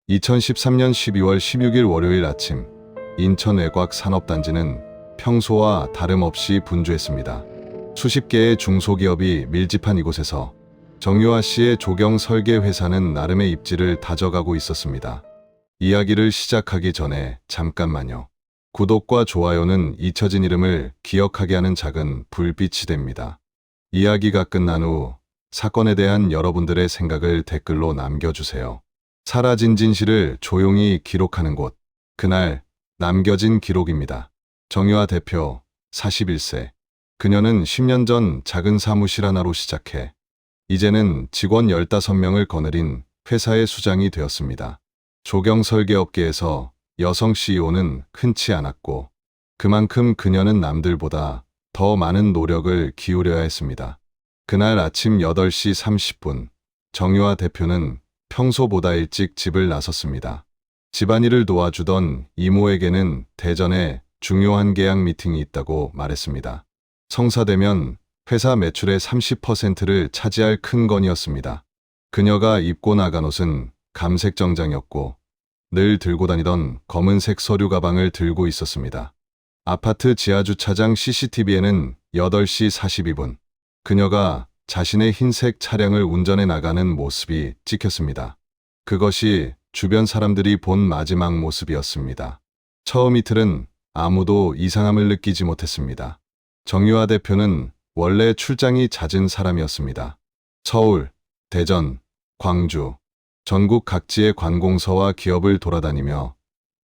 2013년 12월 16일 월요일 아침, 인천외곽 산업단지는 평소와 다름없이 분주했습니다. 수십 개의 중소기업이 밀집한 이곳에서 정유아 씨의 조경 설계 회사는 나름의 입지를 다져가고 있었습니다. 이야기를 시작하기 전에 잠깐만요. 구독과 좋아요는 잊혀진 이름을 기억하게 하는 작은 불빛이 됩니다. 이야기가 끝난 후 사건에 대한 여러분들의 생각을 댓글로 남겨주세요. 사라진 진실을 조용히 기록하는 곳. 그날 남겨진 기록입니다. 정유아 대표 41세. 그녀는 10년 전 작은 사무실 하나로 시작해 이제는 직원 15명을 거느린 회사의 수장이 되었습니다. 조경 설계업계에서 여성 CEO는 흔치 않았고 그만큼 그녀는 남들보다 더 많은 노력을 기울여야 했습니다. 그날 아침 8시 30분 정유아 대표는 평소보다 일찍 집을 나섰습니다. 집안일을 도와주던 이모에게는 대전에 중요한 계약 미팅이 있다고 말했습니다. 성사되면 회사 매출의 30%를 차지할 큰 건이었습니다. 그녀가 입고 나간 옷은 감색 정장이었고 늘 들고 다니던 검은색 서류 가방을 들고 있었습니다. 아파트 지하주차장 CCTV에는 8시 42분 그녀가 자신의 흰색 차량을 운전해 나가는 모습이 찍혔습니다. 그것이 주변 사람들이 본 마지막 모습이었습니다. 처음 이틀은 아무도 이상함을 느끼지 못했습니다. 정유아 대표는 원래 출장이 잦은 사람이었습니다. 서울, 대전, 광주, 전국 각지의 관공서와 기업을 돌아다니며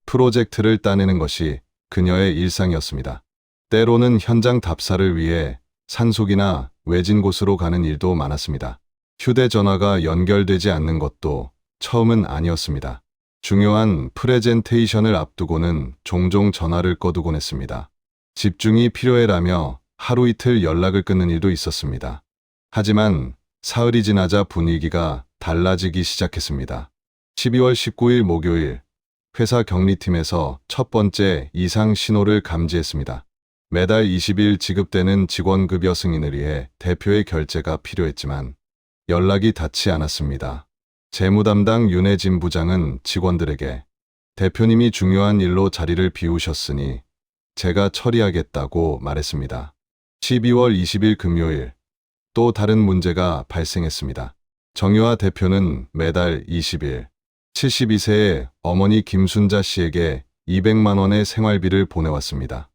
프로젝트를 따내는 것이 그녀의 일상이었습니다. 때로는 현장 답사를 위해 산속이나 외진 곳으로 가는 일도 많았습니다. 휴대전화가 연결되지 않는 것도 처음은 아니었습니다. 중요한 프레젠테이션을 앞두고는 종종 전화를 꺼두곤 했습니다. 집중이 필요해라며 하루 이틀 연락을 끊는 일도 있었습니다. 하지만 사흘이 지나자 분위기가 달라지기 시작했습니다. 12월 19일 목요일 회사 격리팀에서 첫 번째 이상 신호를 감지했습니다. 매달 20일 지급되는 직원급여 승인을 위해 대표의 결재가 필요했지만 연락이 닿지 않았습니다. 재무담당 윤혜진 부장은 직원들에게 대표님이 중요한 일로 자리를 비우셨으니 제가 처리하겠다고 말했습니다. 12월 20일 금요일 또 다른 문제가 발생했습니다. 정유아 대표는 매달 20일 72세의 어머니 김순자 씨에게 200만 원의 생활비를 보내왔습니다.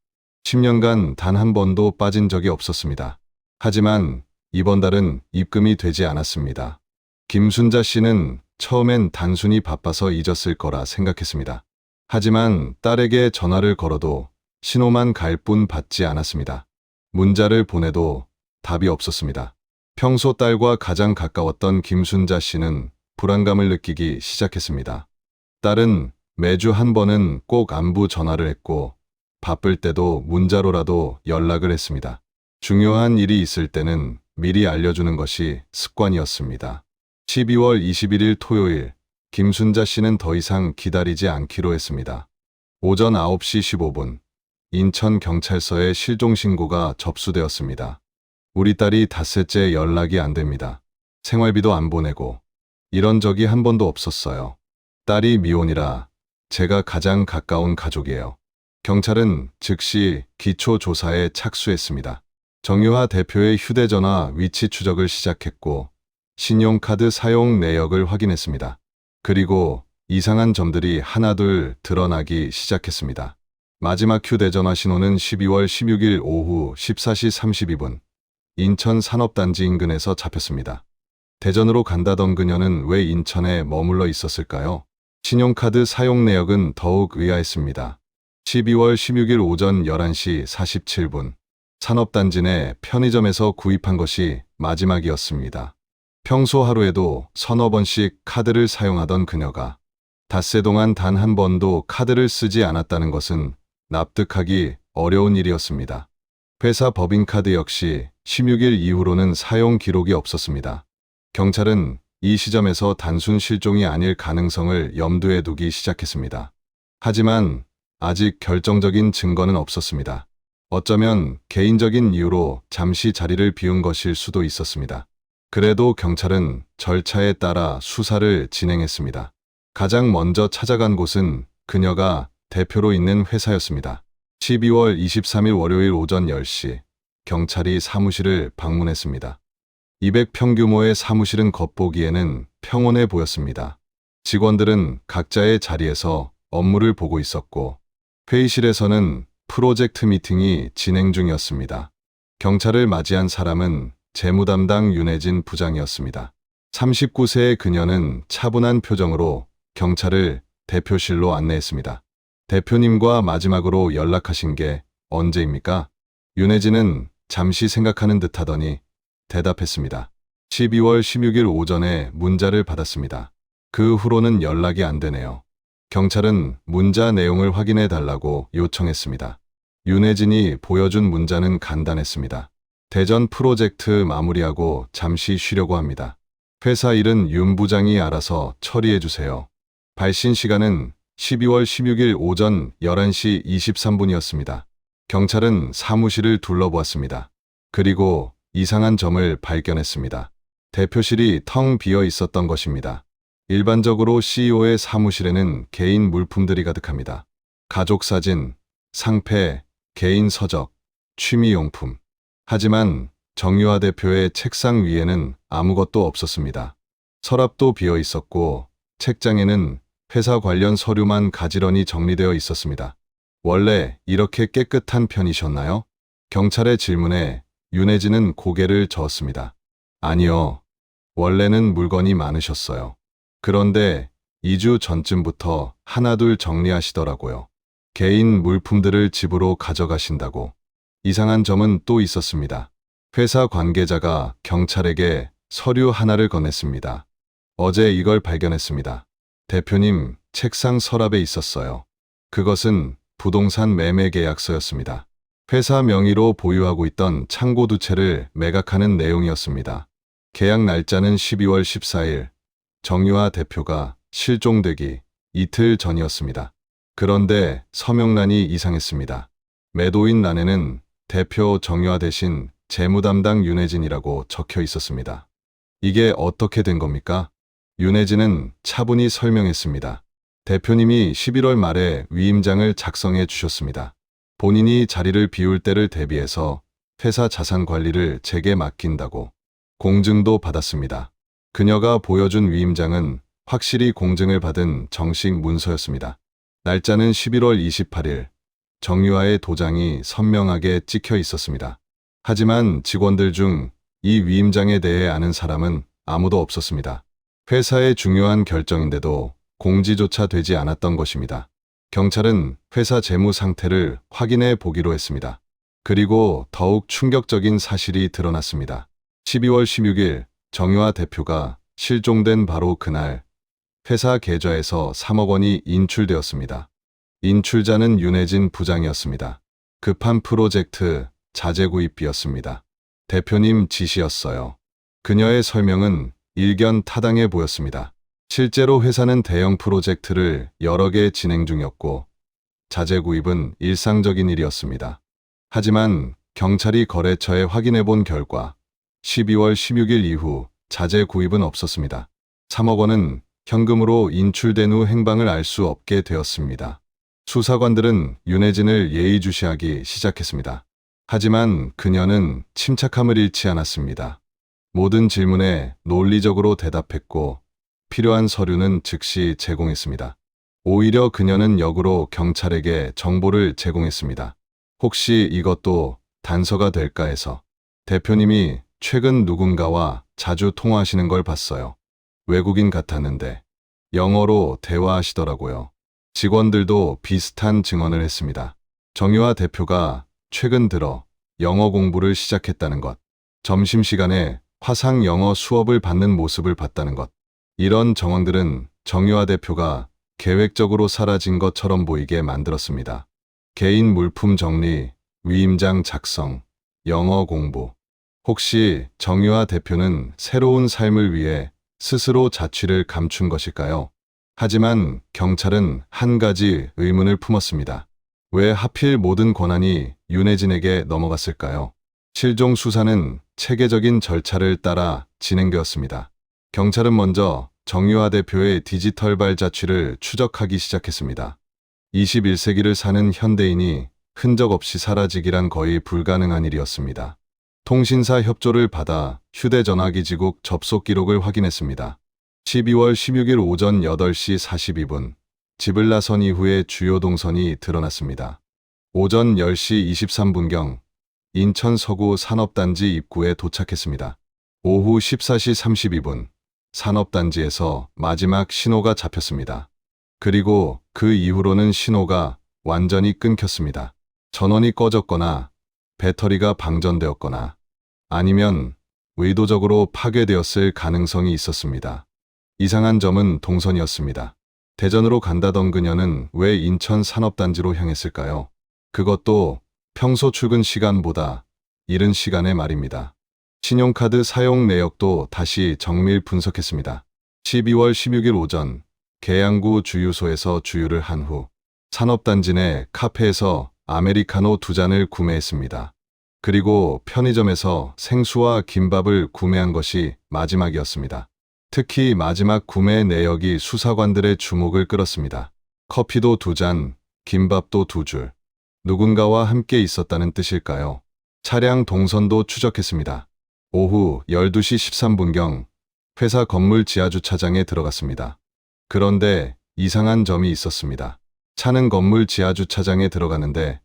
10년간 단 한 번도 빠진 적이 없었습니다. 하지만 이번 달은 입금이 되지 않았습니다. 김순자 씨는 처음엔 단순히 바빠서 잊었을 거라 생각했습니다. 하지만 딸에게 전화를 걸어도 신호만 갈 뿐 받지 않았습니다. 문자를 보내도 답이 없었습니다. 평소 딸과 가장 가까웠던 김순자 씨는 불안감을 느끼기 시작했습니다. 딸은 매주 한 번은 꼭 안부 전화를 했고 바쁠 때도 문자로라도 연락을 했습니다. 중요한 일이 있을 때는 미리 알려주는 것이 습관이었습니다. 12월 21일 토요일 김순자 씨는 더 이상 기다리지 않기로 했습니다. 오전 9시 15분 인천경찰서에 실종신고가 접수되었습니다. 우리 딸이 닷새째 연락이 안 됩니다. 생활비도 안 보내고 이런 적이 한 번도 없었어요. 딸이 미혼이라 제가 가장 가까운 가족이에요. 경찰은 즉시 기초조사에 착수했습니다. 정유아 대표의 휴대전화 위치 추적을 시작했고 신용카드 사용 내역을 확인했습니다. 그리고 이상한 점들이 하나둘 드러나기 시작했습니다. 마지막 휴대전화 신호는 12월 16일 오후 14시 32분 인천 산업단지 인근에서 잡혔습니다. 대전으로 간다던 그녀는 왜 인천에 머물러 있었을까요? 신용카드 사용 내역은 더욱 의아했습니다. 12월 16일 오전 11시 47분 산업단지 내 편의점에서 구입한 것이 마지막이었습니다. 평소 하루에도 서너 번씩 카드를 사용하던 그녀가 닷새 동안 단 한 번도 카드를 쓰지 않았다는 것은 납득하기 어려운 일이었습니다. 회사 법인카드 역시 16일 이후로는 사용 기록이 없었습니다. 경찰은 이 시점에서 단순 실종이 아닐 가능성을 염두에 두기 시작했습니다. 하지만 아직 결정적인 증거는 없었습니다. 어쩌면 개인적인 이유로 잠시 자리를 비운 것일 수도 있었습니다. 그래도 경찰은 절차에 따라 수사를 진행했습니다. 가장 먼저 찾아간 곳은 그녀가 대표로 있는 회사였습니다. 12월 23일 월요일 오전 10시 경찰이 사무실을 방문했습니다. 200평 규모의 사무실은 겉보기에는 평온해 보였습니다. 직원들은 각자의 자리에서 업무를 보고 있었고 회의실에서는 프로젝트 미팅이 진행 중이었습니다. 경찰을 맞이한 사람은 재무담당 윤혜진 부장이었습니다. 39세의 그녀는 차분한 표정으로 경찰을 대표실로 안내했습니다. 대표님과 마지막으로 연락하신 게 언제입니까? 윤혜진은 잠시 생각하는 듯 하더니 대답했습니다. 12월 16일 오전에 문자를 받았습니다. 그 후로는 연락이 안 되네요. 경찰은 문자 내용을 확인해 달라고 요청했습니다. 윤혜진이 보여준 문자는 간단했습니다. 대전 프로젝트 마무리하고 잠시 쉬려고 합니다. 회사 일은 윤 부장이 알아서 처리해 주세요. 발신 시간은 12월 16일 오전 11시 23분이었습니다. 경찰은 사무실을 둘러보았습니다. 그리고 이상한 점을 발견했습니다. 대표실이 텅 비어 있었던 것입니다. 일반적으로 CEO의 사무실에는 개인 물품들이 가득합니다. 가족 사진, 상패, 개인 서적, 취미용품. 하지만 정유아 대표의 책상 위에는 아무것도 없었습니다. 서랍도 비어 있었고 책장에는 회사 관련 서류만 가지런히 정리되어 있었습니다. 원래 이렇게 깨끗한 편이셨나요? 경찰의 질문에 윤혜진은 고개를 저었습니다. 아니요. 원래는 물건이 많으셨어요. 그런데 2주 전쯤부터 하나둘 정리하시더라고요. 개인 물품들을 집으로 가져가신다고. 이상한 점은 또 있었습니다. 회사 관계자가 경찰에게 서류 하나를 건넸습니다. 어제 이걸 발견했습니다. 대표님 책상 서랍에 있었어요. 그것은 부동산 매매 계약서였습니다. 회사 명의로 보유하고 있던 창고 두 채를 매각하는 내용이었습니다. 계약 날짜는 12월 14일, 정유아 대표가 실종되기 이틀 전이었습니다. 그런데 서명란이 이상했습니다. 매도인 란에는 대표 정유아 대신 재무담당 윤혜진이라고 적혀 있었습니다. 이게 어떻게 된 겁니까? 윤혜진은 차분히 설명했습니다. 대표님이 11월 말에 위임장을 작성해 주셨습니다. 본인이 자리를 비울 때를 대비해서 회사 자산 관리를 제게 맡긴다고. 공증도 받았습니다. 그녀가 보여준 위임장은 확실히 공증을 받은 정식 문서였습니다. 날짜는 11월 28일. 정유아의 도장이 선명하게 찍혀 있었습니다. 하지만 직원들 중 이 위임장에 대해 아는 사람은 아무도 없었습니다. 회사의 중요한 결정인데도 공지조차 되지 않았던 것입니다. 경찰은 회사 재무 상태를 확인해 보기로 했습니다. 그리고 더욱 충격적인 사실이 드러났습니다. 12월 16일 정유아 대표가 실종된 바로 그날 회사 계좌에서 3억 원이 인출되었습니다. 인출자는 윤혜진 부장이었습니다. 급한 프로젝트 자재구입비였습니다. 대표님 지시였어요. 그녀의 설명은 일견 타당해 보였습니다. 실제로 회사는 대형 프로젝트를 여러 개 진행 중이었고 자재 구입은 일상적인 일이었습니다. 하지만 경찰이 거래처에 확인해 본 결과 12월 16일 이후 자재 구입은 없었습니다. 3억 원은 현금으로 인출된 후 행방을 알 수 없게 되었습니다. 수사관들은 윤혜진을 예의주시하기 시작했습니다. 하지만 그녀는 침착함을 잃지 않았습니다. 모든 질문에 논리적으로 대답했고 필요한 서류는 즉시 제공했습니다. 오히려 그녀는 역으로 경찰에게 정보를 제공했습니다. 혹시 이것도 단서가 될까 해서. 대표님이 최근 누군가와 자주 통화하시는 걸 봤어요. 외국인 같았는데 영어로 대화하시더라고요. 직원들도 비슷한 증언을 했습니다. 정유아 대표가 최근 들어 영어 공부를 시작했다는 것, 점심시간에 화상 영어 수업을 받는 모습을 봤다는 것. 이런 정황들은 정유아 대표가 계획적으로 사라진 것처럼 보이게 만들었습니다. 개인 물품 정리, 위임장 작성, 영어 공부. 혹시 정유아 대표는 새로운 삶을 위해 스스로 자취를 감춘 것일까요? 하지만 경찰은 한 가지 의문을 품었습니다. 왜 하필 모든 권한이 윤혜진에게 넘어갔을까요? 실종 수사는 체계적인 절차를 따라 진행되었습니다. 경찰은 먼저 정유화 대표의 디지털발 자취를 추적하기 시작했습니다. 21세기를 사는 현대인이 흔적 없이 사라지기란 거의 불가능한 일이었습니다. 통신사 협조를 받아 휴대전화 기지국 접속 기록을 확인했습니다. 12월 16일 오전 8시 42분, 집을 나선 이후에 주요 동선이 드러났습니다. 오전 10시 23분경 인천 서구 산업단지 입구에 도착했습니다. 오후 14시 32분, 산업단지에서 마지막 신호가 잡혔습니다. 그리고 그 이후로는 신호가 완전히 끊겼습니다. 전원이 꺼졌거나 배터리가 방전되었거나 아니면 의도적으로 파괴되었을 가능성이 있었습니다. 이상한 점은 동선이었습니다. 대전으로 간다던 그녀는 왜 인천 산업단지로 향했을까요? 그것도 평소 출근 시간보다 이른 시간에 말입니다. 신용카드 사용 내역도 다시 정밀 분석했습니다. 12월 16일 오전 계양구 주유소에서 주유를 한 후 산업단지 내 카페에서 아메리카노 2잔을 구매했습니다. 그리고 편의점에서 생수와 김밥을 구매한 것이 마지막이었습니다. 특히 마지막 구매 내역이 수사관들의 주목을 끌었습니다. 커피도 2잔, 김밥도 2줄. 누군가와 함께 있었다는 뜻일까요? 차량 동선도 추적했습니다. 오후 12시 13분경 회사 건물 지하주차장에 들어갔습니다. 그런데 이상한 점이 있었습니다. 차는 건물 지하주차장에 들어가는데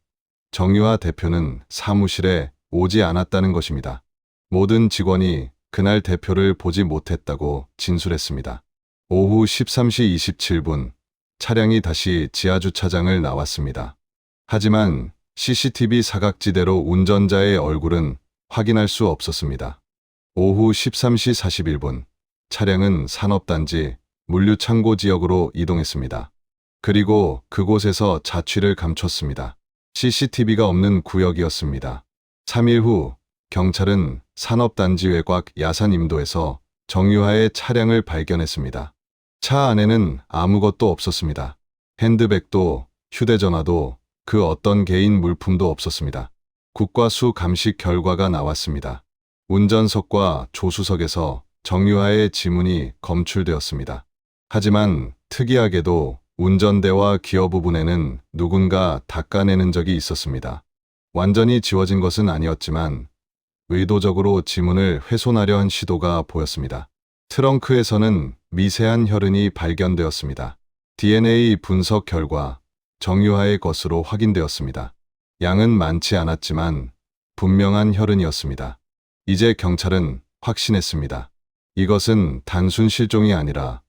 정유화 대표는 사무실에 오지 않았다는 것입니다. 모든 직원이 그날 대표를 보지 못했다고 진술했습니다. 오후 13시 27분 차량이 다시 지하주차장을 나왔습니다. 하지만 CCTV 사각지대로 운전자의 얼굴은 확인할 수 없었습니다. 오후 13시 41분 차량은 산업단지 물류창고 지역으로 이동했습니다. 그리고 그곳에서 자취를 감췄습니다. CCTV가 없는 구역이었습니다. 3일 후 경찰은 산업단지 외곽 야산임도에서 정유화의 차량을 발견했습니다. 차 안에는 아무것도 없었습니다. 핸드백도 휴대전화도 그 어떤 개인 물품도 없었습니다. 국과수 감식 결과가 나왔습니다. 운전석과 조수석에서 정유화의 지문이 검출되었습니다. 하지만 특이하게도 운전대와 기어 부분에는 누군가 닦아내는 적이 있었습니다. 완전히 지워진 것은 아니었지만 의도적으로 지문을 훼손하려 한 시도가 보였습니다. 트렁크에서는 미세한 혈흔이 발견되었습니다. DNA 분석 결과 정유화의 것으로 확인되었습니다. 양은 많지 않았지만 분명한 혈흔이었습니다. 이제 경찰은 확신했습니다. 이것은 단순 실종이 아니라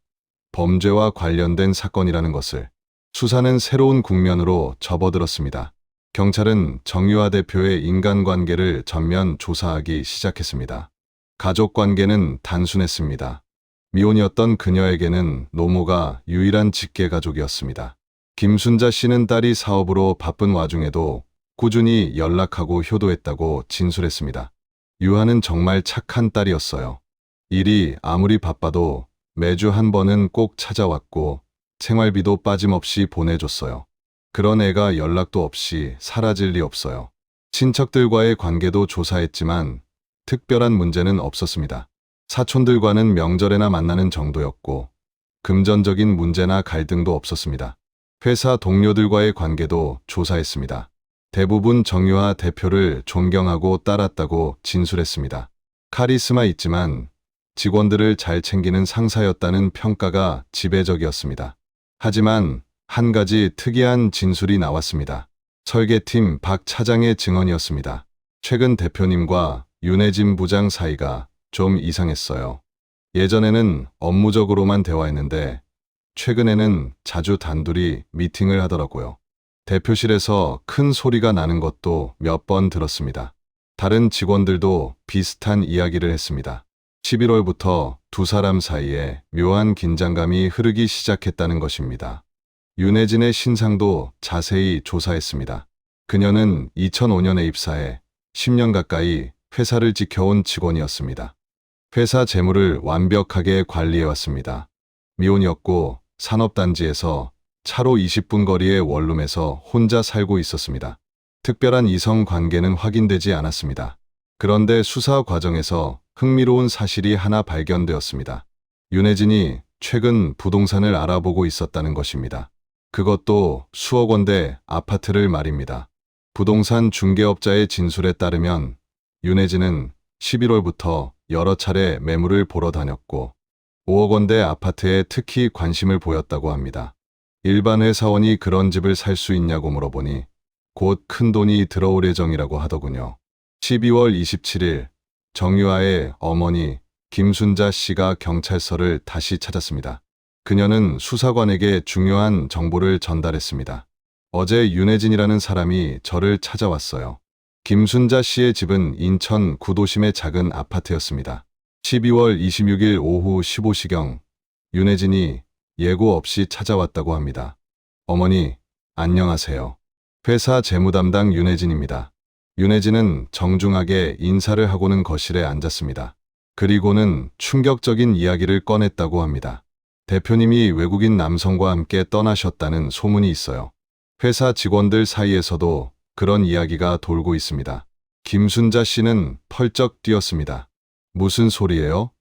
범죄와 관련된 사건이라는 것을. 수사는 새로운 국면으로 접어들었습니다. 경찰은 정유화 대표의 인간관계를 전면 조사하기 시작했습니다. 가족관계는 단순했습니다. 미혼이었던 그녀에게는 노모가 유일한 직계가족이었습니다. 김순자 씨는 딸이 사업으로 바쁜 와중에도 꾸준히 연락하고 효도했다고 진술했습니다. 유아는 정말 착한 딸이었어요. 일이 아무리 바빠도 매주 한 번은 꼭 찾아왔고 생활비도 빠짐없이 보내줬어요. 그런 애가 연락도 없이 사라질 리 없어요. 친척들과의 관계도 조사했지만 특별한 문제는 없었습니다. 사촌들과는 명절에나 만나는 정도였고 금전적인 문제나 갈등도 없었습니다. 회사 동료들과의 관계도 조사했습니다. 대부분 정유화 대표를 존경하고 따랐다고 진술했습니다. 카리스마 있지만 직원들을 잘 챙기는 상사였다는 평가가 지배적이었습니다. 하지만 한 가지 특이한 진술이 나왔습니다. 설계팀 박 차장의 증언이었습니다. 최근 대표님과 윤혜진 부장 사이가 좀 이상했어요. 예전에는 업무적으로만 대화했는데 최근에는 자주 단둘이 미팅을 하더라고요. 대표실에서 큰 소리가 나는 것도 몇 번 들었습니다. 다른 직원들도 비슷한 이야기를 했습니다. 11월부터 두 사람 사이에 묘한 긴장감이 흐르기 시작했다는 것입니다. 윤혜진의 신상도 자세히 조사했습니다. 그녀는 2005년에 입사해 10년 가까이 회사를 지켜온 직원이었습니다. 회사 재물을 완벽하게 관리해왔습니다. 미혼이었고 산업단지에서 차로 20분 거리의 원룸에서 혼자 살고 있었습니다. 특별한 이성 관계는 확인되지 않았습니다. 그런데 수사 과정에서 흥미로운 사실이 하나 발견되었습니다. 윤혜진이 최근 부동산을 알아보고 있었다는 것입니다. 그것도 수억 원대 아파트를 말입니다. 부동산 중개업자의 진술에 따르면 윤혜진은 11월부터 여러 차례 매물을 보러 다녔고 5억 원대 아파트에 특히 관심을 보였다고 합니다. 일반 회사원이 그런 집을 살 수 있냐고 물어보니 곧 큰돈이 들어올 예정이라고 하더군요. 12월 27일 정유아의 어머니 김순자 씨가 경찰서를 다시 찾았습니다. 그녀는 수사관에게 중요한 정보를 전달했습니다. 어제 윤혜진이라는 사람이 저를 찾아왔어요. 김순자 씨의 집은 인천 구도심의 작은 아파트였습니다. 12월 26일 오후 15시경 윤혜진이 예고 없이 찾아왔다고 합니다. 어머니, 안녕하세요. 회사 재무담당 윤혜진입니다. 윤혜진은 정중하게 인사를 하고는 거실에 앉았습니다. 그리고는 충격적인 이야기를 꺼냈다고 합니다. 대표님이 외국인 남성과 함께 떠나셨다는 소문이 있어요. 회사 직원들 사이에서도 그런 이야기가 돌고 있습니다. 김순자 씨는 펄쩍 뛰었습니다. 무슨 소리예요?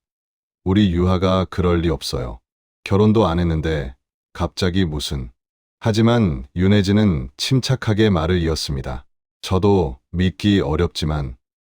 우리 유하가 그럴 리 없어요. 결혼도 안 했는데 갑자기 무슨. 하지만 윤혜진은 침착하게 말을 이었습니다. 저도 믿기 어렵지만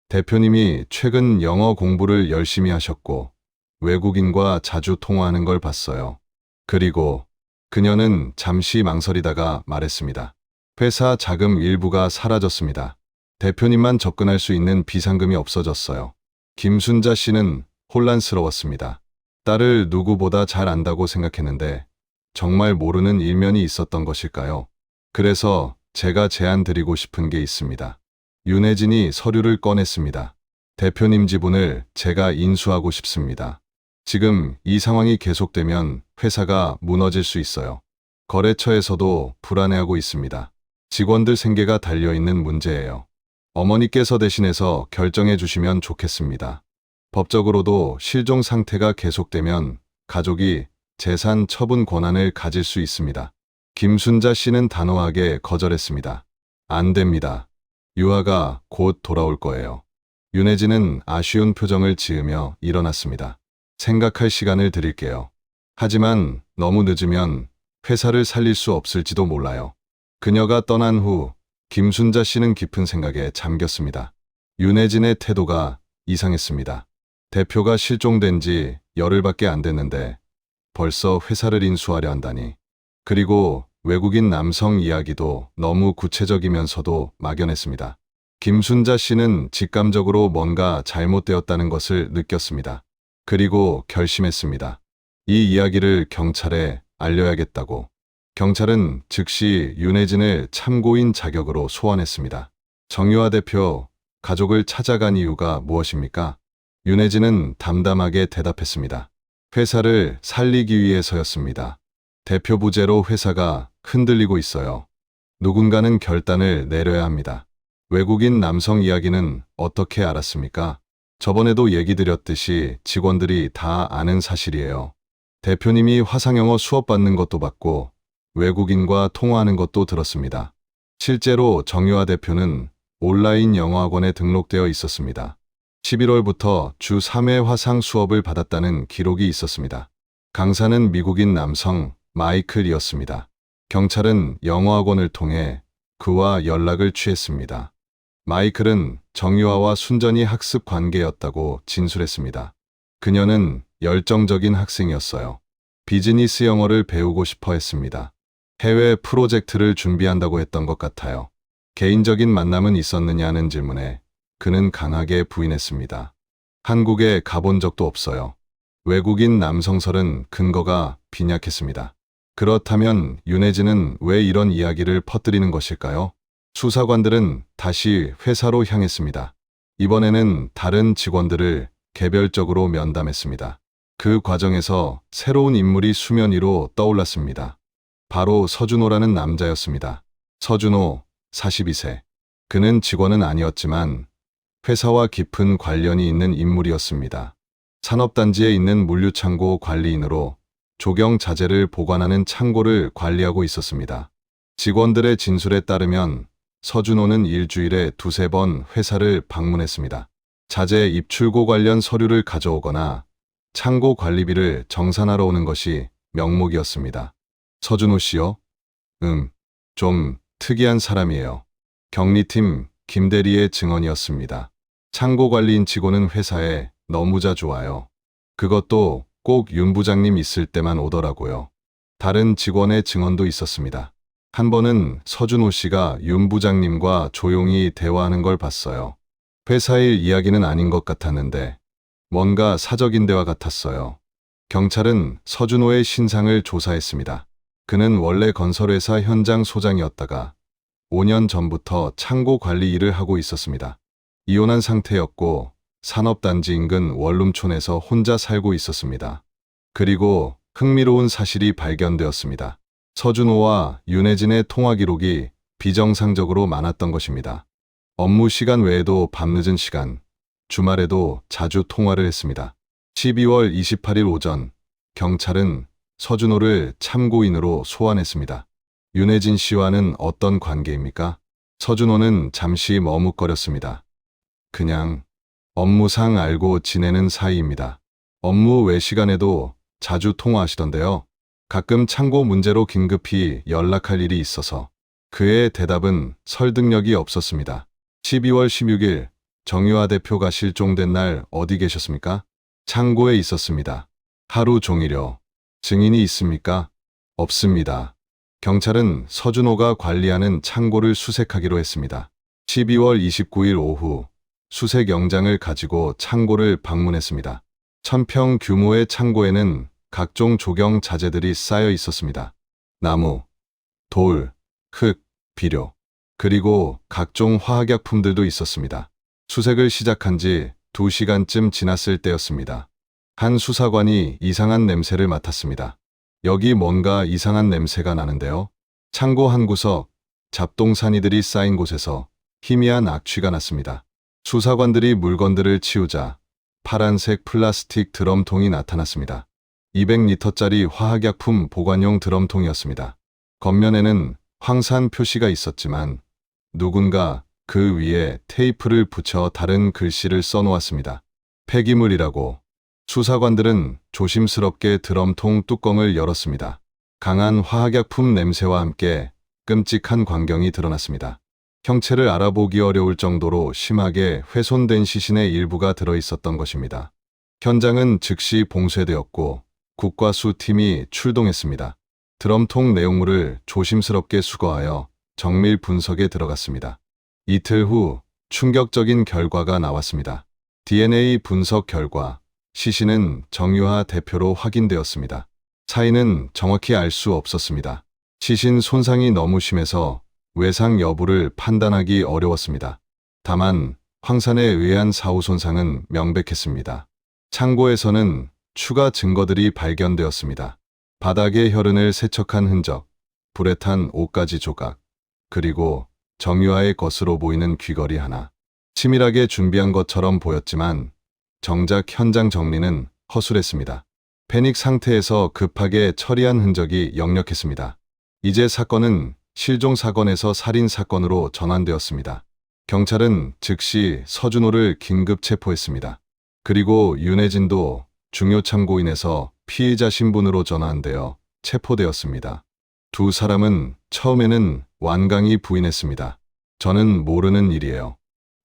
대표님이 최근 영어 공부를 열심히 하셨고 외국인과 자주 통화하는 걸 봤어요. 그리고 그녀는 잠시 망설이다가 말했습니다. 회사 자금 일부가 사라졌습니다. 대표님만 접근할 수 있는 비상금이 없어졌어요. 김순자 씨는 혼란스러웠습니다. 딸을 누구보다 잘 안다고 생각했는데 정말 모르는 일면이 있었던 것일까요? 그래서 제가 제안 드리고 싶은 게 있습니다. 윤혜진이 서류를 꺼냈습니다. 대표님 지분을 제가 인수하고 싶습니다. 지금 이 상황이 계속되면 회사가 무너질 수 있어요. 거래처에서도 불안해하고 있습니다. 직원들 생계가 달려있는 문제예요. 어머니께서 대신해서 결정해 주시면 좋겠습니다. 법적으로도 실종 상태가 계속되면 가족이 재산 처분 권한을 가질 수 있습니다. 김순자 씨는 단호하게 거절했습니다. 안 됩니다. 유아가 곧 돌아올 거예요. 윤혜진은 아쉬운 표정을 지으며 일어났습니다. 생각할 시간을 드릴게요. 하지만 너무 늦으면 회사를 살릴 수 없을지도 몰라요. 그녀가 떠난 후 김순자 씨는 깊은 생각에 잠겼습니다. 윤혜진의 태도가 이상했습니다. 대표가 실종된 지 열흘밖에 안 됐는데 벌써 회사를 인수하려 한다니. 그리고 외국인 남성 이야기도 너무 구체적이면서도 막연했습니다. 김순자 씨는 직감적으로 뭔가 잘못되었다는 것을 느꼈습니다. 그리고 결심했습니다. 이 이야기를 경찰에 알려야겠다고. 경찰은 즉시 윤혜진을 참고인 자격으로 소환했습니다. 정유아 대표, 가족을 찾아간 이유가 무엇입니까? 윤혜진은 담담하게 대답했습니다. 회사를 살리기 위해서였습니다. 대표 부재로 회사가 흔들리고 있어요. 누군가는 결단을 내려야 합니다. 외국인 남성 이야기는 어떻게 알았습니까? 저번에도 얘기 드렸듯이 직원들이 다 아는 사실이에요. 대표님이 화상영어 수업 받는 것도 봤고 외국인과 통화하는 것도 들었습니다. 실제로 정유아 대표는 온라인 영어학원에 등록되어 있었습니다. 11월부터 주 3회 화상 수업을 받았다는 기록이 있었습니다. 강사는 미국인 남성 마이클이었습니다. 경찰은 영어학원을 통해 그와 연락을 취했습니다. 마이클은 정유아와 순전히 학습 관계였다고 진술했습니다. 그녀는 열정적인 학생이었어요. 비즈니스 영어를 배우고 싶어 했습니다. 해외 프로젝트를 준비한다고 했던 것 같아요. 개인적인 만남은 있었느냐는 질문에 그는 강하게 부인했습니다. 한국에 가본 적도 없어요. 외국인 남성설은 근거가 빈약했습니다. 그렇다면 윤혜진은 왜 이런 이야기를 퍼뜨리는 것일까요? 수사관들은 다시 회사로 향했습니다. 이번에는 다른 직원들을 개별적으로 면담했습니다. 그 과정에서 새로운 인물이 수면 위로 떠올랐습니다. 바로 서준호라는 남자였습니다. 서준호, 42세. 그는 직원은 아니었지만 회사와 깊은 관련이 있는 인물이었습니다. 산업단지에 있는 물류창고 관리인으로 조경 자재를 보관하는 창고를 관리하고 있었습니다. 직원들의 진술에 따르면 서준호는 일주일에 두세 번 회사를 방문했습니다. 자재 입출고 관련 서류를 가져오거나 창고 관리비를 정산하러 오는 것이 명목이었습니다. 서준호 씨요? 좀 특이한 사람이에요. 경리팀 김대리의 증언이었습니다. 창고 관리인 치고는 회사에 너무 자주 와요. 그것도 꼭 윤 부장님 있을 때만 오더라고요. 다른 직원의 증언도 있었습니다. 한 번은 서준호 씨가 윤 부장님과 조용히 대화하는 걸 봤어요. 회사 일 이야기는 아닌 것 같았는데 뭔가 사적인 대화 같았어요. 경찰은 서준호의 신상을 조사했습니다. 그는 원래 건설회사 현장 소장이었다가 5년 전부터 창고 관리 일을 하고 있었습니다. 이혼한 상태였고 산업단지 인근 원룸촌에서 혼자 살고 있었습니다. 그리고 흥미로운 사실이 발견되었습니다. 서준호와 윤혜진의 통화 기록이 비정상적으로 많았던 것입니다. 업무 시간 외에도 밤늦은 시간, 주말에도 자주 통화를 했습니다. 12월 28일 오전, 경찰은 서준호를 참고인으로 소환했습니다. 윤혜진 씨와는 어떤 관계입니까? 서준호는 잠시 머뭇거렸습니다. 그냥 업무상 알고 지내는 사이입니다. 업무 외 시간에도 자주 통화하시던데요. 가끔 창고 문제로 긴급히 연락할 일이 있어서 그의 대답은 설득력이 없었습니다. 12월 16일 정유아 대표가 실종된 날 어디 계셨습니까? 창고에 있었습니다. 하루 종일요. 증인이 있습니까? 없습니다. 경찰은 서준호가 관리하는 창고를 수색하기로 했습니다. 12월 29일 오후 수색 영장을 가지고 창고를 방문했습니다. 1000평 규모의 창고에는 각종 조경 자재들이 쌓여 있었습니다. 나무, 돌, 흙, 비료, 그리고 각종 화학약품들도 있었습니다. 수색을 시작한 지 2시간쯤 지났을 때였습니다. 한 수사관이 이상한 냄새를 맡았습니다. 여기 뭔가 이상한 냄새가 나는데요. 창고 한 구석, 잡동사니들이 쌓인 곳에서 희미한 악취가 났습니다. 수사관들이 물건들을 치우자 파란색 플라스틱 드럼통이 나타났습니다. 200리터짜리 화학약품 보관용 드럼통이었습니다. 겉면에는 황산 표시가 있었지만 누군가 그 위에 테이프를 붙여 다른 글씨를 써놓았습니다. 폐기물이라고. 수사관들은 조심스럽게 드럼통 뚜껑을 열었습니다. 강한 화학약품 냄새와 함께 끔찍한 광경이 드러났습니다. 형체를 알아보기 어려울 정도로 심하게 훼손된 시신의 일부가 들어있었던 것입니다. 현장은 즉시 봉쇄되었고 국과수 팀이 출동했습니다. 드럼통 내용물을 조심스럽게 수거하여 정밀 분석에 들어갔습니다. 이틀 후 충격적인 결과가 나왔습니다. DNA 분석 결과 시신은 정유아 대표로 확인되었습니다. 사인은 정확히 알 수 없었습니다. 시신 손상이 너무 심해서 외상 여부를 판단하기 어려웠습니다. 다만 황산에 의한 사후 손상은 명백했습니다. 창고에서는 추가 증거들이 발견되었습니다. 바닥에 혈흔을 세척한 흔적, 불에 탄 옷가지 조각, 그리고 정유아의 것으로 보이는 귀걸이 하나. 치밀하게 준비한 것처럼 보였지만 정작 현장 정리는 허술했습니다. 패닉 상태에서 급하게 처리한 흔적이 역력했습니다. 이제 사건은 실종 사건에서 살인 사건으로 전환되었습니다. 경찰은 즉시 서준호를 긴급 체포했습니다. 그리고 윤혜진도 중요 참고인에서 피의자 신분으로 전환되어 체포되었습니다. 두 사람은 처음에는 완강히 부인했습니다. 저는 모르는 일이에요.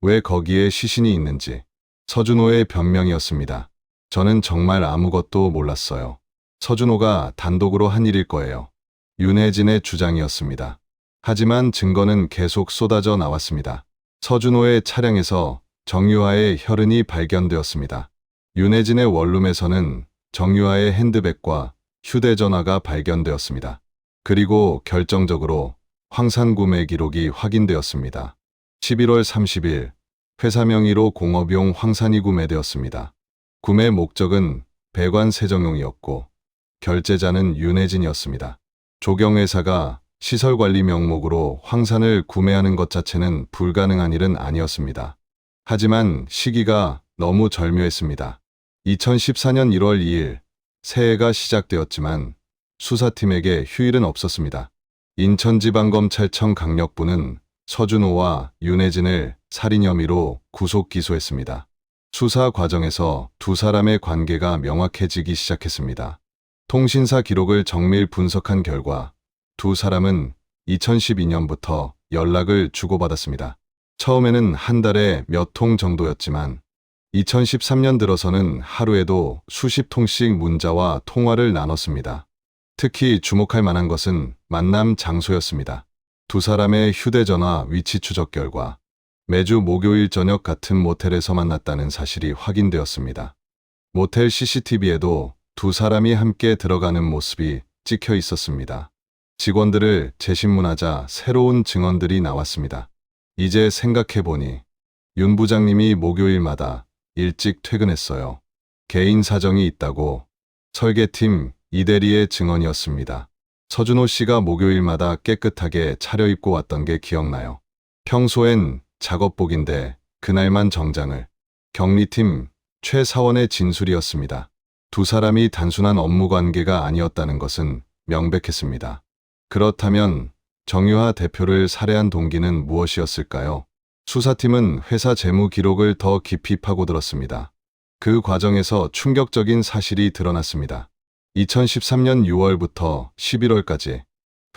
왜 거기에 시신이 있는지. 서준호의 변명이었습니다. 저는 정말 아무것도 몰랐어요. 서준호가 단독으로 한 일일 거예요. 윤혜진의 주장이었습니다. 하지만 증거는 계속 쏟아져 나왔습니다. 서준호의 차량에서 정유아의 혈흔이 발견되었습니다. 윤혜진의 원룸에서는 정유아의 핸드백과 휴대전화가 발견되었습니다. 그리고 결정적으로 황산 구매 기록이 확인되었습니다. 11월 30일 회사 명의로 공업용 황산이 구매되었습니다. 구매 목적은 배관 세정용이었고 결제자는 윤혜진이었습니다. 조경회사가 시설관리 명목으로 황산을 구매하는 것 자체는 불가능한 일은 아니었습니다. 하지만 시기가 너무 절묘했습니다. 2014년 1월 2일 새해가 시작되었지만 수사팀에게 휴일은 없었습니다. 인천지방검찰청 강력부는 서준호와 윤혜진을 살인 혐의로 구속 기소했습니다. 수사 과정에서 두 사람의 관계가 명확해지기 시작했습니다. 통신사 기록을 정밀 분석한 결과 두 사람은 2012년부터 연락을 주고받았습니다. 처음에는 한 달에 몇 통 정도였지만 2013년 들어서는 하루에도 수십 통씩 문자와 통화를 나눴습니다. 특히 주목할 만한 것은 만남 장소였습니다. 두 사람의 휴대전화 위치 추적 결과 매주 목요일 저녁 같은 모텔에서 만났다는 사실이 확인되었습니다. 모텔 CCTV에도 두 사람이 함께 들어가는 모습이 찍혀 있었습니다. 직원들을 재신문하자 새로운 증언들이 나왔습니다. 이제 생각해보니 윤 부장님이 목요일마다 일찍 퇴근했어요. 개인 사정이 있다고 설계팀 이대리의 증언이었습니다. 서준호 씨가 목요일마다 깨끗하게 차려입고 왔던 게 기억나요. 평소엔 작업복인데 그날만 정장을. 경리팀 최 사원의 진술이었습니다. 두 사람이 단순한 업무 관계가 아니었다는 것은 명백했습니다. 그렇다면 정유하 대표를 살해한 동기는 무엇이었을까요? 수사팀은 회사 재무 기록을 더 깊이 파고들었습니다. 그 과정에서 충격적인 사실이 드러났습니다. 2013년 6월부터 11월까지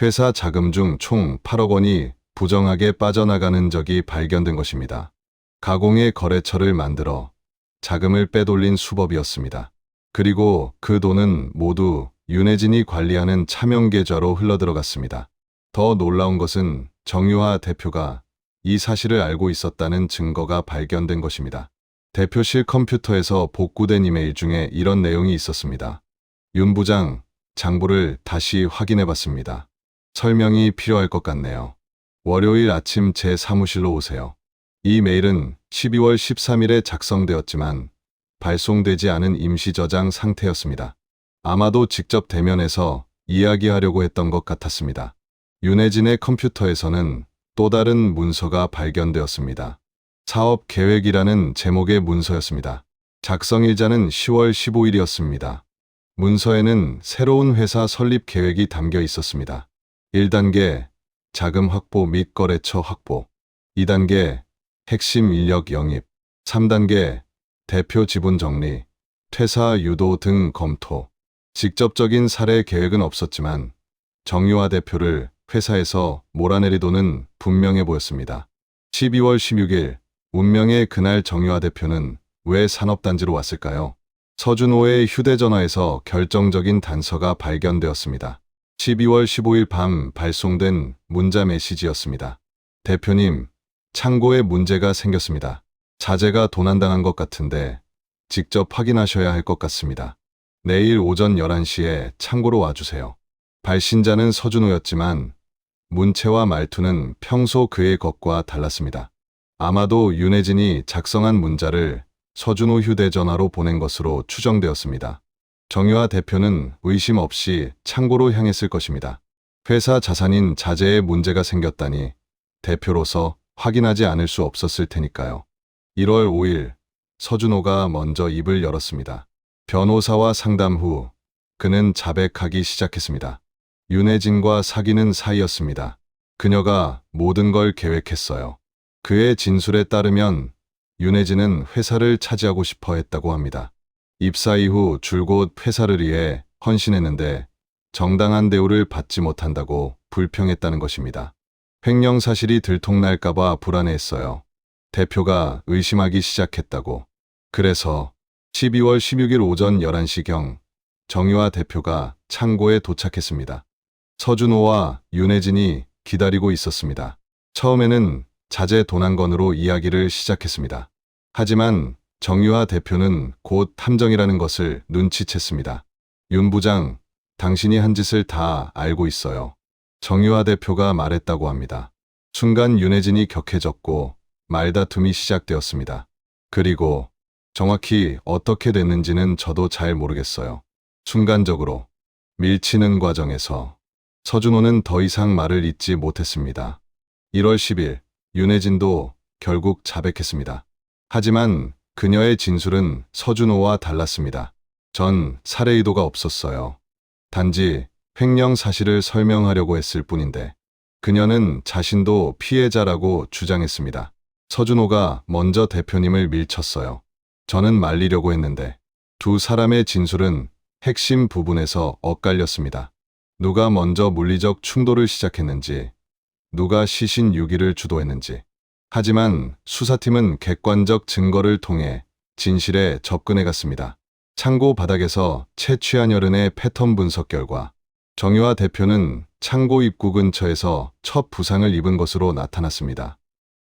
회사 자금 중 총 8억 원이 부정하게 빠져나가는 적이 발견된 것입니다. 가공의 거래처를 만들어 자금을 빼돌린 수법이었습니다. 그리고 그 돈은 모두 윤혜진이 관리하는 차명 계좌로 흘러들어갔습니다. 더 놀라운 것은 정유하 대표가 이 사실을 알고 있었다는 증거가 발견된 것입니다. 대표실 컴퓨터에서 복구된 이메일 중에 이런 내용이 있었습니다. 윤 부장, 장부를 다시 확인해봤습니다. 설명이 필요할 것 같네요. 월요일 아침 제 사무실로 오세요. 이 메일은 12월 13일에 작성되었지만 발송되지 않은 임시 저장 상태였습니다. 아마도 직접 대면해서 이야기하려고 했던 것 같았습니다. 윤혜진의 컴퓨터에서는 또 다른 문서가 발견되었습니다. 사업 계획이라는 제목의 문서였습니다. 작성일자는 10월 15일이었습니다. 문서에는 새로운 회사 설립 계획이 담겨 있었습니다. 1단계 자금 확보 및 거래처 확보, 2단계 핵심 인력 영입, 3단계 대표 지분 정리, 퇴사 유도 등 검토. 직접적인 살해 계획은 없었지만 정유하 대표를 회사에서 몰아내리도는 분명해 보였습니다. 12월 16일, 운명의 그날 정유하 대표는 왜 산업단지로 왔을까요? 서준호의 휴대전화에서 결정적인 단서가 발견되었습니다. 12월 15일 밤 발송된 문자 메시지였습니다. 대표님, 창고에 문제가 생겼습니다. 자재가 도난당한 것 같은데 직접 확인하셔야 할 것 같습니다. 내일 오전 11시에 창고로 와주세요. 발신자는 서준호였지만 문체와 말투는 평소 그의 것과 달랐습니다. 아마도 윤혜진이 작성한 문자를 서준호 휴대전화로 보낸 것으로 추정되었습니다. 정유하 대표는 의심 없이 창고로 향했을 것입니다. 회사 자산인 자재에 문제가 생겼다니 대표로서 확인하지 않을 수 없었을 테니까요. 1월 5일, 서준호가 먼저 입을 열었습니다. 변호사와 상담 후 그는 자백하기 시작했습니다. 윤혜진과 사귀는 사이였습니다. 그녀가 모든 걸 계획했어요. 그의 진술에 따르면 윤혜진은 회사를 차지하고 싶어 했다고 합니다. 입사 이후 줄곧 회사를 위해 헌신했는데 정당한 대우를 받지 못한다고 불평했다는 것입니다. 횡령 사실이 들통날까봐 불안해했어요. 대표가 의심하기 시작했다고. 그래서 12월 16일 오전 11시경 정유하 대표가 창고에 도착했습니다. 서준호와 윤혜진이 기다리고 있었습니다. 처음에는 자재 도난건으로 이야기를 시작했습니다. 하지만 정유하 대표는 곧 탐정이라는 것을 눈치챘습니다. 윤 부장, 당신이 한 짓을 다 알고 있어요. 정유하 대표가 말했다고 합니다. 순간 윤혜진이 격해졌고 말다툼이 시작되었습니다. 그리고 정확히 어떻게 됐는지는 저도 잘 모르겠어요. 순간적으로 밀치는 과정에서 서준호는 더 이상 말을 잇지 못했습니다. 1월 10일, 윤혜진도 결국 자백했습니다. 하지만 그녀의 진술은 서준호와 달랐습니다. 전 살해 의도가 없었어요. 단지 횡령 사실을 설명하려고 했을 뿐인데 그녀는 자신도 피해자라고 주장했습니다. 서준호가 먼저 대표님을 밀쳤어요. 저는 말리려고 했는데 두 사람의 진술은 핵심 부분에서 엇갈렸습니다. 누가 먼저 물리적 충돌을 시작했는지, 누가 시신 유기를 주도했는지. 하지만 수사팀은 객관적 증거를 통해 진실에 접근해 갔습니다. 창고 바닥에서 채취한 혈흔의 패턴 분석 결과 정유화 대표는 창고 입구 근처에서 첫 부상을 입은 것으로 나타났습니다.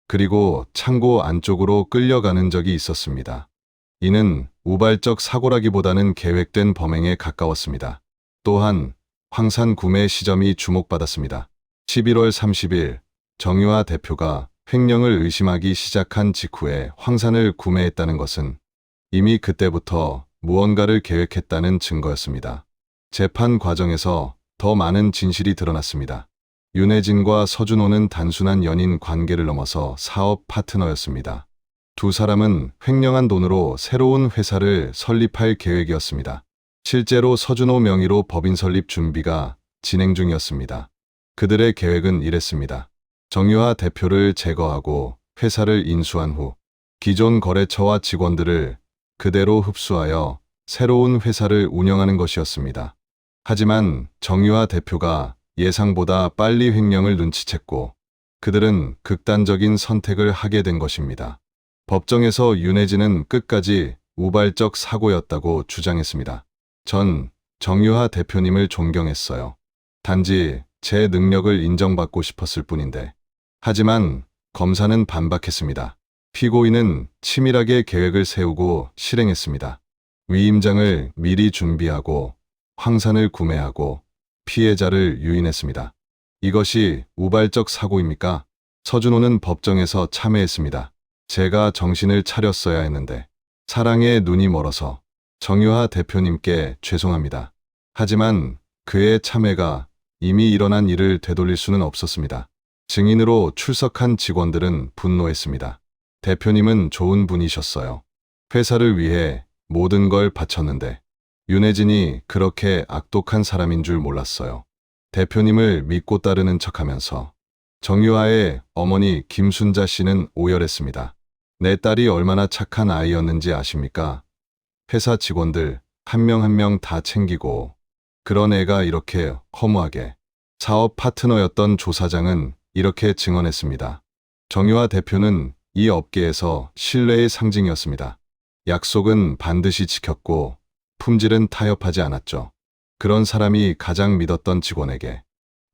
그리고 창고 안쪽으로 끌려가는 적이 있었습니다. 이는 우발적 사고라기보다는 계획된 범행에 가까웠습니다. 또한 황산 구매 시점이 주목받았습니다. 11월 30일 정유화 대표가 횡령을 의심하기 시작한 직후에 황산을 구매했다는 것은 이미 그때부터 무언가를 계획했다는 증거였습니다. 재판 과정에서 더 많은 진실이 드러났습니다. 윤혜진과 서준호는 단순한 연인 관계를 넘어서 사업 파트너였습니다. 두 사람은 횡령한 돈으로 새로운 회사를 설립할 계획이었습니다. 실제로 서준호 명의로 법인 설립 준비가 진행 중이었습니다. 그들의 계획은 이랬습니다. 정유화 대표를 제거하고 회사를 인수한 후 기존 거래처와 직원들을 그대로 흡수하여 새로운 회사를 운영하는 것이었습니다. 하지만 정유화 대표가 예상보다 빨리 횡령을 눈치챘고 그들은 극단적인 선택을 하게 된 것입니다. 법정에서 윤혜진은 끝까지 우발적 사고였다고 주장했습니다. 전 정유화 대표님을 존경했어요. 단지 제 능력을 인정받고 싶었을 뿐인데. 하지만 검사는 반박했습니다. 피고인은 치밀하게 계획을 세우고 실행했습니다. 위임장을 미리 준비하고 황산을 구매하고 피해자를 유인했습니다. 이것이 우발적 사고입니까? 서준호는 법정에서 참회했습니다. 제가 정신을 차렸어야 했는데 사랑에 눈이 멀어서 정유화 대표님께 죄송합니다. 하지만 그의 참회가 이미 일어난 일을 되돌릴 수는 없었습니다. 증인으로 출석한 직원들은 분노했습니다. 대표님은 좋은 분이셨어요. 회사를 위해 모든 걸 바쳤는데 윤혜진이 그렇게 악독한 사람인 줄 몰랐어요. 대표님을 믿고 따르는 척하면서 정유화의 어머니 김순자 씨는 오열했습니다. 내 딸이 얼마나 착한 아이였는지 아십니까? 회사 직원들 한 명 한 명 다 챙기고 그런 애가 이렇게 허무하게. 사업 파트너였던 조 사장은 이렇게 증언했습니다. 정유화 대표는 이 업계에서 신뢰의 상징이었습니다. 약속은 반드시 지켰고 품질은 타협하지 않았죠. 그런 사람이 가장 믿었던 직원에게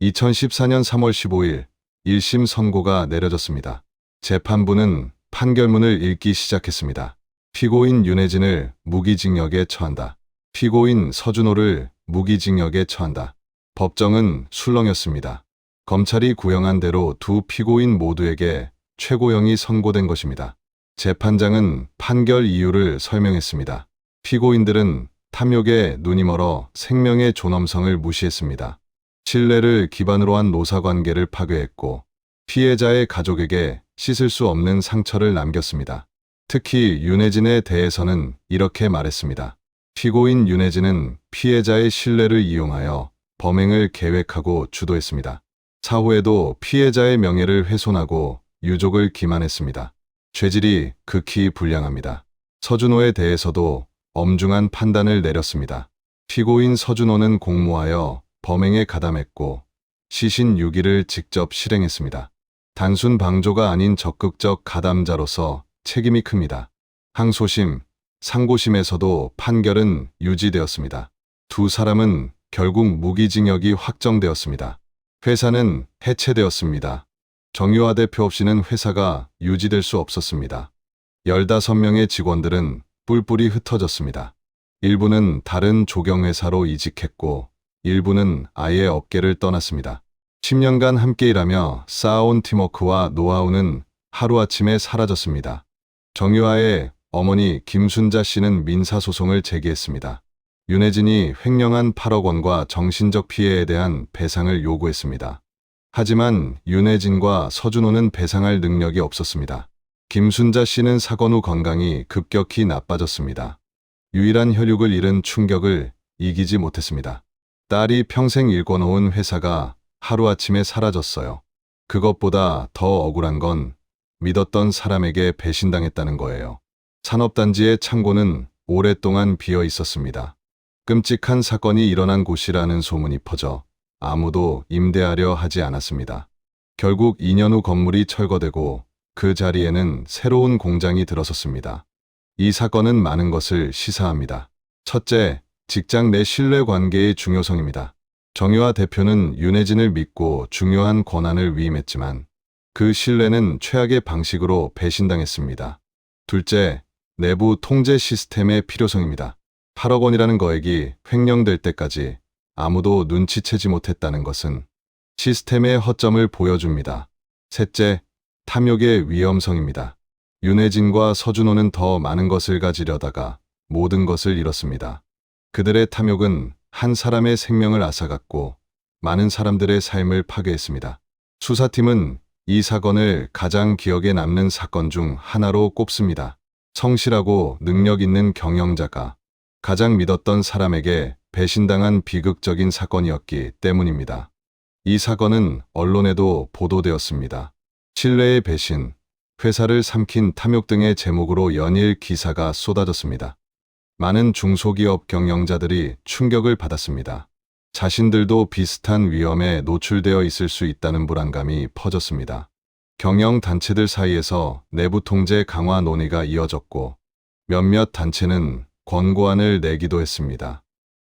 2014년 3월 15일 1심 선고가 내려졌습니다. 재판부는 판결문을 읽기 시작했습니다. 피고인 윤혜진을 무기징역에 처한다. 피고인 서준호를 무기징역에 처한다. 법정은 술렁였습니다. 검찰이 구형한 대로 두 피고인 모두에게 최고형이 선고된 것입니다. 재판장은 판결 이유를 설명했습니다. 피고인들은 탐욕에 눈이 멀어 생명의 존엄성을 무시했습니다. 신뢰를 기반으로 한 노사관계를 파괴했고 피해자의 가족에게 씻을 수 없는 상처를 남겼습니다. 특히 윤혜진에 대해서는 이렇게 말했습니다. 피고인 윤혜진은 피해자의 신뢰를 이용하여 범행을 계획하고 주도했습니다. 사후에도 피해자의 명예를 훼손하고 유족을 기만했습니다. 죄질이 극히 불량합니다. 서준호에 대해서도 엄중한 판단을 내렸습니다. 피고인 서준호는 공모하여 범행에 가담했고 시신 유기를 직접 실행했습니다. 단순 방조가 아닌 적극적 가담자로서 책임이 큽니다. 항소심, 상고심에서도 판결은 유지되었습니다. 두 사람은 결국 무기징역이 확정되었습니다. 회사는 해체되었습니다. 정유화 대표 없이는 회사가 유지될 수 없었습니다. 15명의 직원들은 뿔뿔이 흩어졌습니다. 일부는 다른 조경회사로 이직했고 일부는 아예 업계를 떠났습니다. 10년간 함께 일하며 쌓아온 팀워크와 노하우는 하루아침에 사라졌습니다. 정유화의 어머니 김순자 씨는 민사소송을 제기했습니다. 윤혜진이 횡령한 8억 원과 정신적 피해에 대한 배상을 요구했습니다. 하지만 윤혜진과 서준호는 배상할 능력이 없었습니다. 김순자 씨는 사건 후 건강이 급격히 나빠졌습니다. 유일한 혈육을 잃은 충격을 이기지 못했습니다. 딸이 평생 일궈놓은 회사가 하루아침에 사라졌어요. 그것보다 더 억울한 건 믿었던 사람에게 배신당했다는 거예요. 산업단지의 창고는 오랫동안 비어 있었습니다. 끔찍한 사건이 일어난 곳이라는 소문이 퍼져 아무도 임대하려 하지 않았습니다. 결국 2년 후 건물이 철거되고 그 자리에는 새로운 공장이 들어섰습니다. 이 사건은 많은 것을 시사합니다. 첫째, 직장 내 신뢰관계의 중요성입니다. 정유화 대표는 윤혜진을 믿고 중요한 권한을 위임했지만 그 신뢰는 최악의 방식으로 배신당했습니다. 둘째, 내부 통제 시스템의 필요성입니다. 8억 원이라는 거액이 횡령될 때까지 아무도 눈치채지 못했다는 것은 시스템의 허점을 보여줍니다. 셋째, 탐욕의 위험성입니다. 윤혜진과 서준호는 더 많은 것을 가지려다가 모든 것을 잃었습니다. 그들의 탐욕은 한 사람의 생명을 앗아갔고 많은 사람들의 삶을 파괴했습니다. 수사팀은 이 사건을 가장 기억에 남는 사건 중 하나로 꼽습니다. 성실하고 능력 있는 경영자가 가장 믿었던 사람에게 배신당한 비극적인 사건이었기 때문입니다. 이 사건은 언론에도 보도되었습니다. 신뢰의 배신, 회사를 삼킨 탐욕 등의 제목으로 연일 기사가 쏟아졌습니다. 많은 중소기업 경영자들이 충격을 받았습니다. 자신들도 비슷한 위험에 노출되어 있을 수 있다는 불안감이 퍼졌습니다. 경영단체들 사이에서 내부 통제 강화 논의가 이어졌고 몇몇 단체는 권고안을 내기도 했습니다.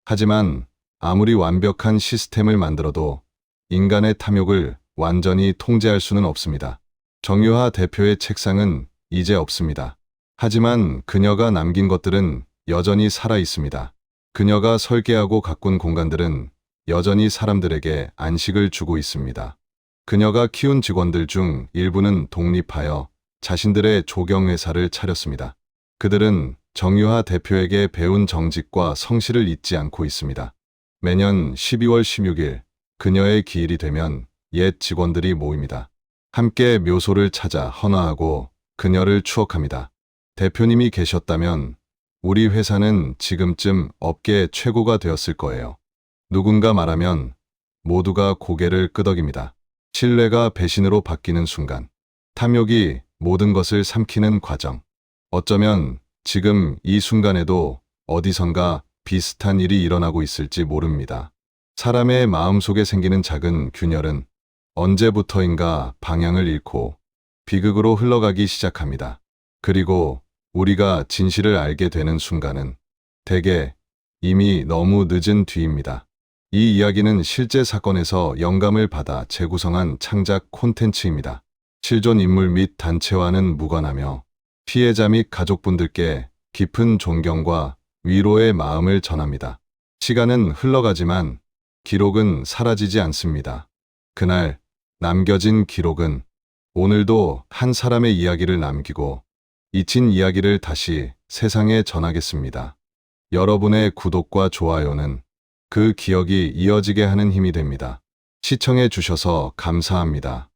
하지만 아무리 완벽한 시스템을 만들어도 인간의 탐욕을 완전히 통제할 수는 없습니다. 정유화 대표의 책상은 이제 없습니다. 하지만 그녀가 남긴 것들은 여전히 살아 있습니다. 그녀가 설계하고 가꾼 공간들은 여전히 사람들에게 안식을 주고 있습니다. 그녀가 키운 직원들 중 일부는 독립하여 자신들의 조경회사를 차렸습니다. 그들은 정유화 대표에게 배운 정직과 성실을 잊지 않고 있습니다. 매년 12월 16일 그녀의 기일이 되면 옛 직원들이 모입니다. 함께 묘소를 찾아 헌화하고 그녀를 추억합니다. 대표님이 계셨다면 우리 회사는 지금쯤 업계 최고가 되었을 거예요. 누군가 말하면 모두가 고개를 끄덕입니다. 신뢰가 배신으로 바뀌는 순간, 탐욕이 모든 것을 삼키는 과정. 어쩌면 지금 이 순간에도 어디선가 비슷한 일이 일어나고 있을지 모릅니다. 사람의 마음속에 생기는 작은 균열은 언제부터인가 방향을 잃고 비극으로 흘러가기 시작합니다. 그리고 우리가 진실을 알게 되는 순간은 대개 이미 너무 늦은 뒤입니다. 이 이야기는 실제 사건에서 영감을 받아 재구성한 창작 콘텐츠입니다. 실존 인물 및 단체와는 무관하며 피해자 및 가족분들께 깊은 존경과 위로의 마음을 전합니다. 시간은 흘러가지만 기록은 사라지지 않습니다. 그날 남겨진 기록은 오늘도 한 사람의 이야기를 남기고 잊힌 이야기를 다시 세상에 전하겠습니다. 여러분의 구독과 좋아요는 그 기억이 이어지게 하는 힘이 됩니다. 시청해 주셔서 감사합니다.